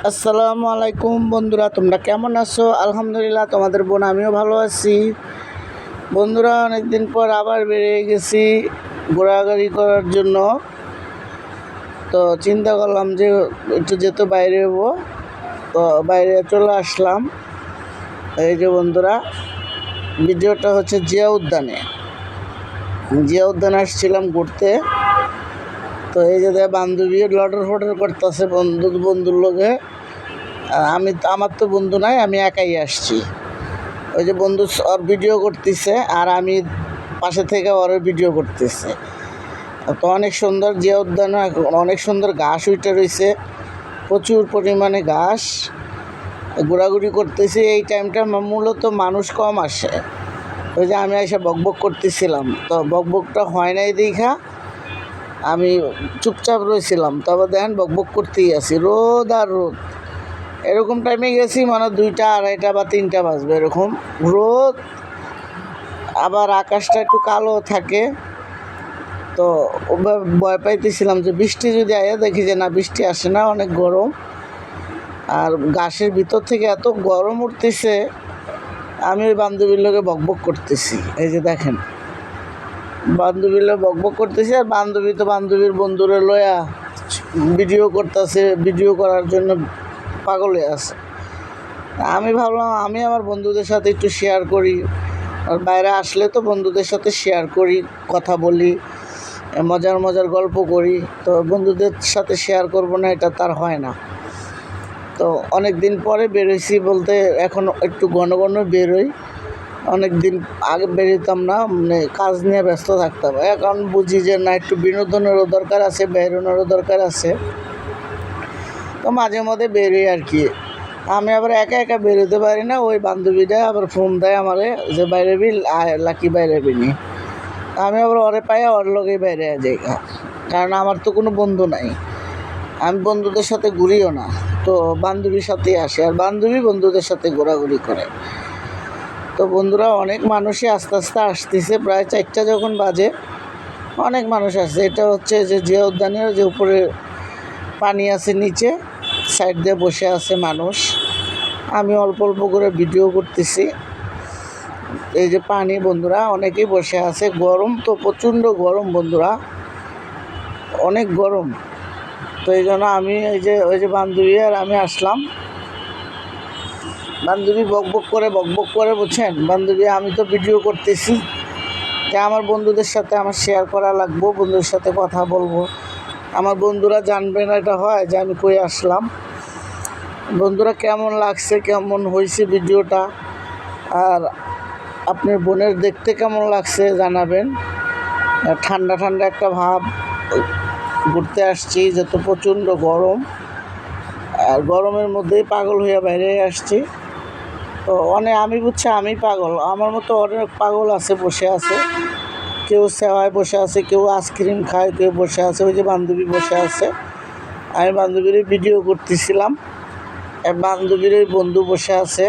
আসসালামু আলাইকুম বন্ধুরা, তোমরা কেমন আছো? আলহামদুলিল্লাহ, তোমাদের বোন আমিও ভালো আছি। বন্ধুরা, অনেক দিন পর আবার বেরিয়ে গেছি ঘোরাঘুরি করার জন্য। তো চিন্তা করলাম যে একটু যেতে বাইরে হবো, তো বাইরে চলে আসলাম। এই যে বন্ধুরা, ভিডিওটা হচ্ছে জিয়া উদ্যানে আসছিলাম ঘুরতে। তো এই যে বান্ধবী লটর ফটর করতেছে বন্ধুর লোকে। আমার তো বন্ধু নাই, আমি একাই আসছি। ওই যে বন্ধু ওর ভিডিও করতেছে আর আমি পাশে থেকে ওর ভিডিও করতেছে। তো অনেক সুন্দর জিয়া উদ্যানে অনেক সুন্দর ঘাস উঠে রয়েছে, প্রচুর পরিমাণে ঘাস। ঘোরাঘুরি করতেছি এই টাইমটা মূলত মানুষ কম আসে। ওই যে আমি এসে বকবক করতেছিলাম, তো বকবকটা হয় নাই দেখা আমি চুপচাপ রয়েছিলাম। তবে দেখেন বকবক করতেই আছি, রোদ আর রোদ। এরকম টাইমে গেছি মানে 2টা, 2:30 বা 3টা বাজবে, এরকম রোদ। আবার আকাশটা একটু কালো থাকে। তো ভয় পাইতেছিলাম যে বৃষ্টি যদি আয়া, দেখি যে না, বৃষ্টি আসে না, অনেক গরম। আর ঘাসের ভিতর থেকে এত গরম উঠতেছে, আমি ওই বান্ধবীর লোকে বকবক করতেছি। এই যে দেখেন, বান্ধবীর লোক বকবক করতেছি, আর বান্ধবী তো বান্ধবীর বন্ধুরে লয়া ভিডিও করতেছে, ভিডিও করার জন্য পাগল হয়ে আছে। আমি ভাবলাম আমি আমার বন্ধুদের সাথে একটু শেয়ার করি, আর বাইরে আসলে তো বন্ধুদের সাথে শেয়ার করি, কথা বলি, মজার মজার গল্প করি। তো বন্ধুদের সাথে শেয়ার করব না, এটা তার হয় না। তো অনেক দিন পরে বেরোইছি বলতে, এখন একটু ঘন ঘন বেরোই। অনেক দিন আগে বেরোতাম না, মানে কাজ নিয়ে ব্যস্ত থাকতাম। এখন বুঝি যে না, একটু বিনোদনেরও দরকার আছে, বেরোনোরও দরকার আছে। তো মাঝে মধ্যে বেরোই আর কি। আমি আবার একা একা বেরোতে পারি না, ওই বান্ধবীটা আবার ফোন দেয় আমারে যে বাইরে বিল লাকি বাইরে বিনি। আমি আবার ওরে পাইয়া ওর লগেই বাইরে যাই, কারণ আমার তো কোনো বন্ধু নাই। আমি বন্ধুদের সাথে ঘুরিও না, তো বান্ধবীর সাথেই আসে, আর বান্ধবী বন্ধুদের সাথে ঘোরাঘুরি করে। তো বন্ধুরা, অনেক মানুষই আস্তে আস্তে আসতেছে, প্রায় 4টা যখন বাজে অনেক মানুষ আসছে। এটা হচ্ছে যে জিয়া উদ্যানের যে উপরে পানি আছে, নিচে সাইড দিয়ে বসে আছে মানুষ। আমি অল্প অল্প করে ভিডিও করতেছি। এই যে পানি বন্ধুরা, অনেকেই বসে আছে। গরম তো প্রচণ্ড গরম বন্ধুরা, অনেক গরম। তো এই জন্য আমি ওই যে বান্ধবী আর আমি আসলাম। বান্ধবী বকবক করে বুঝছেন বান্ধবী, আমি তো ভিডিও করতেছি, যে আমার বন্ধুদের সাথে আমার শেয়ার করা লাগবো, বন্ধুদের সাথে কথা বলবো। আমার বন্ধুরা জানবে না এটা হয় যে আমি কই আসলাম। বন্ধুরা, কেমন লাগছে, কেমন হয়েছে ভিডিওটা, আর আপনার বোনের দেখতে কেমন লাগছে জানাবেন। ঠান্ডা ঠান্ডা একটা ভাব, ঘুরতে আসছি যেহেতু প্রচণ্ড গরম, আর গরমের মধ্যেই পাগল হয়ে বাইরে আসছি। তো আমি বুঝছি আমি পাগল, আমার মতো অনেক পাগল আছে, বসে আছে। কেউ সেওয়ায় বসে আছে, কেউ আইসক্রিম খায়, কেউ বসে আছে। ওই যে বান্ধবী বসে আছে, আমি বান্ধবীর ভিডিও করতেছিলাম, বান্ধবীর ওই বন্ধু বসে আছে।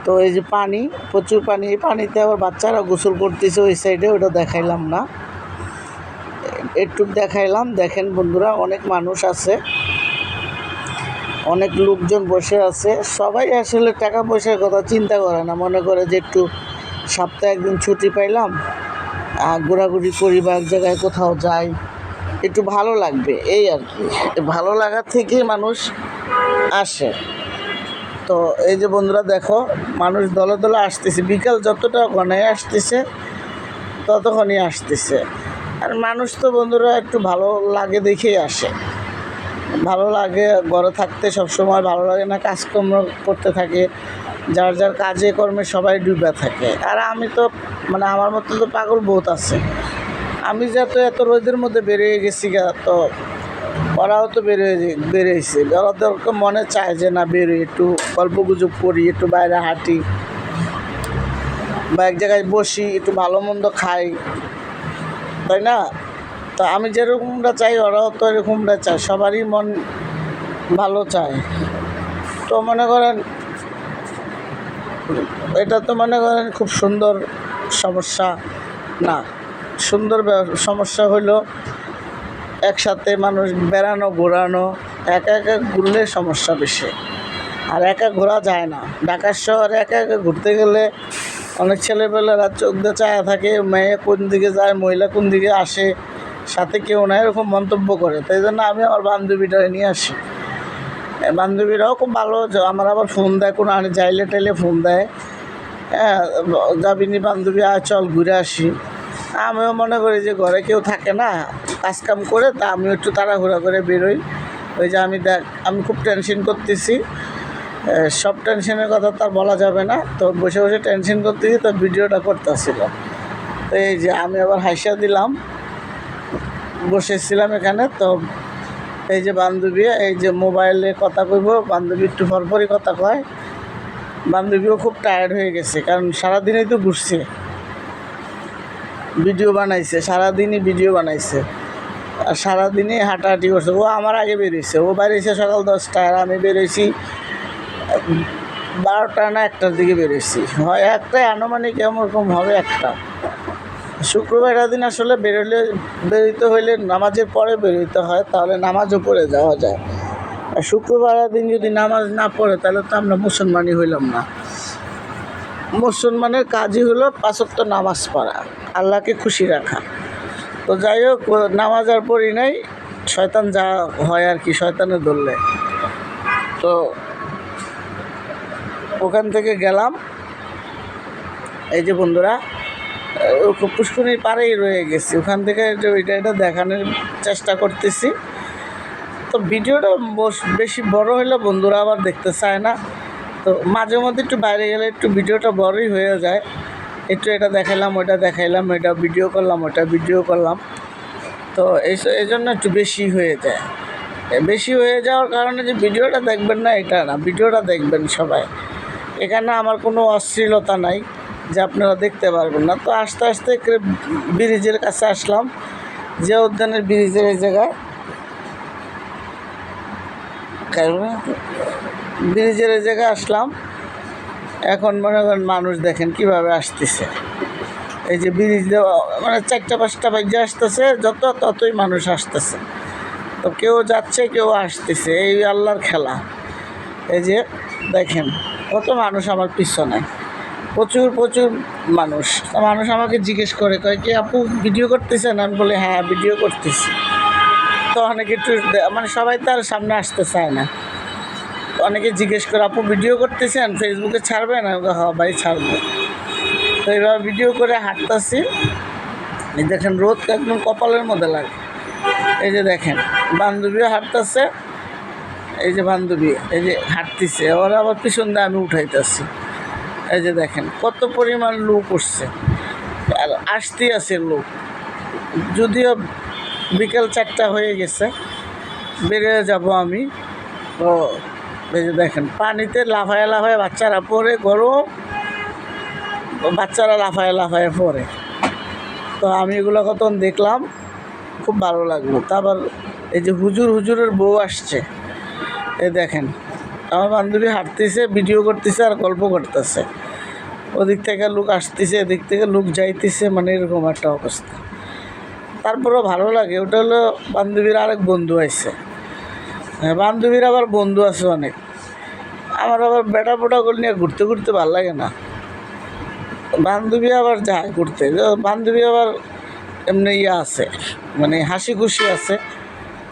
তো এই যে পানি, প্রচুর পানি, এই পানিতে আবার বাচ্চারা গোসল করতেছে ওই সাইডে, ওটা দেখাইলাম না, একটু দেখাইলাম। দেখেন বন্ধুরা, অনেক মানুষ আছে, অনেক লোকজন বসে আছে। সবাই আসলে টাকা পয়সার কথা চিন্তা করে না, মনে করে যে একটু সপ্তাহে একদিন ছুটি পাইলাম, ঘোরাঘুরি করি বা এক জায়গায় কোথাও যাই, একটু ভালো লাগবে, এই আর কি। ভালো লাগার থেকেই মানুষ আসে। তো এই যে বন্ধুরা দেখো, মানুষ দলে দলে আসতেছে, বিকাল যতটা ঘনায় আসতেছে ততক্ষণই আসতেছে। আর মানুষ তো বন্ধুরা একটু ভালো লাগে দেখেই আসে। ভালো লাগে ঘরে থাকতে, সবসময় ভালো লাগে না, কাজকর্ম করতে থাকে, যার যার কাজে কর্মে সবাই ডুবে থাকে। আর আমি তো মানে আমার মতো তো পাগল বহুত আছে। আমি যত এত রোদের মধ্যে বেরিয়ে গেছি গা, তো ওরাও তো বেরিয়েছে, ওদের মনে চায় যে না বেরোই, একটু গল্প গুজব করি, একটু বাইরে হাঁটি বা এক জায়গায় বসি, একটু ভালো মন্দ খাই, তাই না? তো আমি যেরকমটা চাই ওরাও তো এরকমটা চায়, সবারই মন ভালো চায়। তো মনে করেন এটা তো মনে করেন খুব সুন্দর সমস্যা না। সুন্দর সমস্যা হইল একসাথে মানুষ বেড়ানো ঘোরানো, একা একা ঘুরলে সমস্যা বেশি, আর একা ঘোরা যায় না। ঢাকার শহরে একা একা ঘুরতে গেলে অনেক ছেলেপেলেরা চোখ দিয়ে চায়া থাকে, মেয়ে কোন দিকে যায়, মহিলা কোন দিকে আসে, সাথে কেউ না, এরকম মন্তব্য করে। তাই জন্য আমি আমার বান্ধবীটা নিয়ে আসি। বান্ধবীরাও খুব ভালো, আমার আবার ফোন দেয়, কোনো আনে যাইলে টাইলে ফোন দেয়, হ্যাঁ যাবিনি বান্ধবী, আয় চল ঘুরে আসি। আমিও মনে করি যে ঘরে কেউ থাকে না, কাজকাম করে, তা আমিও একটু তাড়াহুড়া করে বেরোই। ওই যে আমি খুব টেনশন করতেছি, সব টেনশনের কথা তার বলা যাবে না, তো বসে বসে টেনশন করতেছি, তো ভিডিওটা করতেছিল। তো এই যে আমি আবার হাসিয়া দিলাম, বসেছিলাম এখানে। তো এই যে বান্ধবী, এই যে মোবাইলে কথা কইব, বান্ধবী একটু পরপরই কথা কয়। বান্ধবীও খুব টায়ার্ড হয়ে গেছে, কারণ সারাদিনই তো ঘুরছে, ভিডিও বানাইছে, সারাদিনই ভিডিও বানাইছে, আর সারাদিনই হাঁটাহাঁটি করছে। ও আমার আগে বেরিয়েছে, ও বেরিয়েছে সকাল 10টায়, আর আমি বেরোইছি 12টা না 1টার দিকে বেরোইছি, হয় 1টায়, আনুমানিক এরকম হবে 1টা। শুক্রবারের দিন আসলে বেরোতে হইলে নামাজের পরে বেরোতে হয়, তাহলে নামাজও পড়ে যাওয়া যায়। আর শুক্রবারের দিন যদি নামাজ না পড়ে, তাহলে তো আমরা মুসলমানই হইলাম না। মুসলমানের কাজই হলো 5 ওয়াক্ত নামাজ পড়া, আল্লাহকে খুশি রাখা। তো যাই হোক, নামাজ আর পড়ি নাই, শয়তান যা হয় আর কি, শয়তানে ধরলে। তো ওখান থেকে গেলাম, এই যে বন্ধুরা, পুষ্করিণীর পাড়েই রয়ে গেছি, ওখান থেকে এটা দেখানোর চেষ্টা করতেছি। তো ভিডিওটা বেশি বড় হলে বন্ধুরা আবার দেখতে চায় না, তো মাঝে মধ্যে একটু বাইরে গেলে একটু ভিডিওটা বড়ই হয়ে যায়, একটু এটা দেখাইলাম, ওইটা দেখাইলাম, এটা ভিডিও করলাম, ওটা ভিডিও করলাম। তো এই জন্য একটু বেশি হয়ে যায়। বেশি হয়ে যাওয়ার কারণে যে ভিডিওটা দেখবেন না এটা না, ভিডিওটা দেখবেন সবাই। এখানে আমার কোনো অশ্লীলতা নাই যে আপনারা দেখতে পারবেন না। তো আস্তে আস্তে ব্রিজের কাছে আসলাম, যে উদ্যানের ব্রিজের এই জায়গায়, ব্রিজের এই জায়গায় আসলাম। এখন মনে করেন মানুষ দেখেন কীভাবে আসতেছে, এই যে ব্রিজ দেওয়া, মানে 4টা-5টা বাজে আসতেছে, ততই মানুষ আসতেছে। তো কেউ যাচ্ছে, কেউ আসতেছে, এই আল্লাহর খেলা। এই যে দেখেন কত মানুষ আমার পিছনে, প্রচুর মানুষ। মানুষ আমাকে জিজ্ঞেস করে, কয় কি আপু ভিডিও করতেছেন? আমি বলি হ্যাঁ ভিডিও করতেছি। তো অনেকে একটু মানে সবাই তার সামনে আসতে চায় না, অনেকে জিজ্ঞেস করে আপু ভিডিও করতেছেন, ফেসবুকে ছাড়বেন? আমি বলি হ্যাঁ ভাই ছাড়বো। তো এইভাবে ভিডিও করে হাঁটতেছি, এই দেখেন রোদ একদম কপালের মধ্যে লাগে। এই যে দেখেন বান্ধবীও হাঁটতেছে, এই যে বান্ধবী এই যে হাঁটতেছে, ওরা আবার পিছন দিয়ে আমি উঠাইতেছি। এই যে দেখেন কত পরিমাণ লোক উঠছে, আর আসতেই আছে লোক। যদিও বিকেল 4টা হয়ে গেছে, বেরিয়ে যাব আমি। তো এই যে দেখেন পানিতে লাফায় বাচ্চারা পড়ে, গরম, বাচ্চারা লাফায় পড়ে। তো আমি এগুলো কত দেখলাম, খুব ভালো লাগলো। তারপর এই যে হুজুরের বউ আসছে, এই দেখেন আমার বান্ধবী হাঁটতেছে, ভিডিও করতেছে আর গল্প করতেছে। ওদিক থেকে লোক আসতেছে, এদিক থেকে লোক যাইতেছে, মানে এরকম একটা অবস্থা। তারপরেও ভালো লাগে। ওটা হলো বান্ধবীর আরেক বন্ধু আছে, হ্যাঁ বান্ধবীর আবার বন্ধু আছে অনেক। আমার আবার বেটা পোটাগুলো নিয়ে ঘুরতে ভালো লাগে না। বান্ধবী আবার যায় ঘুরতে, বান্ধবী আবার এমনি আছে, মানে হাসি খুশি আছে,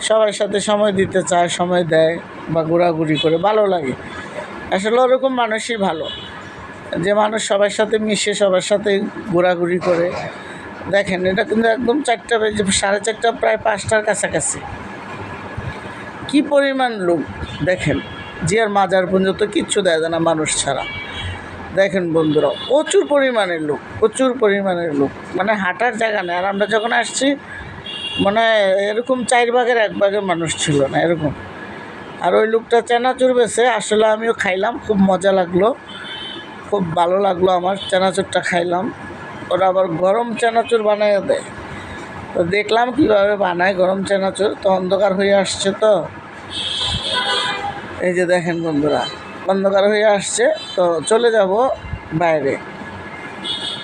সবার সাথে সময় দিতে চায়, সময় দেয় বা ঘোরাঘুরি করে, ভালো লাগে। আসলে ওরকম মানুষই ভালো, যে মানুষ সবার সাথে মিশে, সবার সাথে ঘোরাঘুরি করে। দেখেন এটা কিন্তু একদম 4টা বেজে 4:30, প্রায় 5টার কাছাকাছি। কি পরিমাণ লোক দেখেন, যে আর মাজার পর্যন্ত কিচ্ছু দেয় না মানুষ ছাড়া। দেখেন বন্ধুরা প্রচুর পরিমাণের লোক, মানে হাঁটার জায়গা নেই। আর আমরা যখন আসছি মানে এরকম 4 ভাগের 1 ভাগের মানুষ ছিল না এরকম। আর ওই লোকটা চানাচুর বেছে, আসলে আমিও খাইলাম, খুব মজা লাগলো, খুব ভালো লাগলো আমার। চানাচুরটা খাইলাম, ওরা আবার গরম চানাচুর বানায় দেয়। তো দেখলাম কীভাবে বানায় গরম চানাচুর। তো অন্ধকার হয়ে আসছে, তো এই যে দেখেন বন্ধুরা অন্ধকার হয়ে আসছে, তো চলে যাব বাইরে।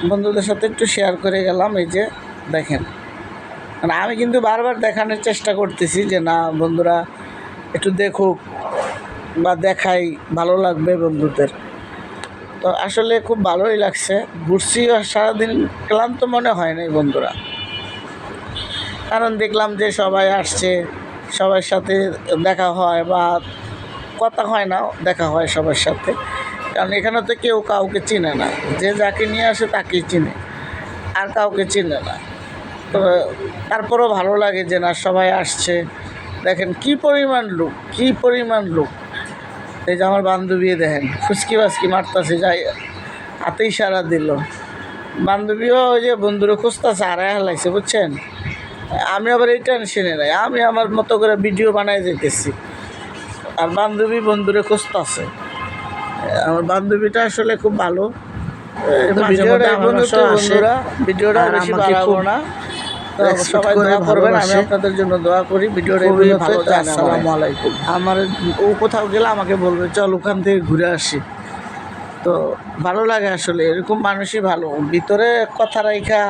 বন্ধুদের সাথে একটু শেয়ার করে গেলাম। এই যে দেখেন, মানে আমি কিন্তু বারবার দেখানোর চেষ্টা করতেছি যে না বন্ধুরা একটু দেখুক বা দেখাই, ভালো লাগবে বন্ধুদের। তো আসলে খুব ভালোই লাগছে, ঘুরছি আর সারাদিন ক্লান্ত মনে হয় নাই বন্ধুরা, কারণ দেখলাম যে সবাই আসছে, সবার সাথে দেখা হয় বা কথা হয় না, দেখা হয় সবার সাথে, কারণ এখানে তো কেউ কাউকে চিনে না, যে যাকে নিয়ে আসে তাকেই চিনে, আর কাউকে চিনে না। তো তারপরেও ভালো লাগে যে না সবাই আসছে, দেখেন কি পরিমাণ লোক, কি পরিমাণ লোক। এই যে আমার বান্ধবী দেখেন ফুচকি বাসকি মারতেছে, যাই হাতে ইশারা দিল, বান্ধবীও ওই যে বন্ধুরা খুঁজতেছে, হারায় হালাইছে বুঝছেন। আমি আবার এই টেনশনে নাই, আমি আমার মতো করে ভিডিও বানাই যেতেছি, আর বান্ধবী বন্ধুরে খুঁজতেছে। আমার বান্ধবীটা আসলে খুব ভালো। ভিডিওটা বন্ধুরা, ভিডিওটা বেশি বাড়াবো না, তো সবাই দোয়া করবেন, আমি আপনাদের জন্য দোয়া করি। ভিডিওটা ভালো যায়। আসসালামু আলাইকুম। আমার ও কোথাও গেলে আমাকে বলবে চল ওখান থেকে ঘুরে আসি। তো ভালো লাগে আসলে, এরকম মানুষই ভালো, ভিতরে কথা রাখা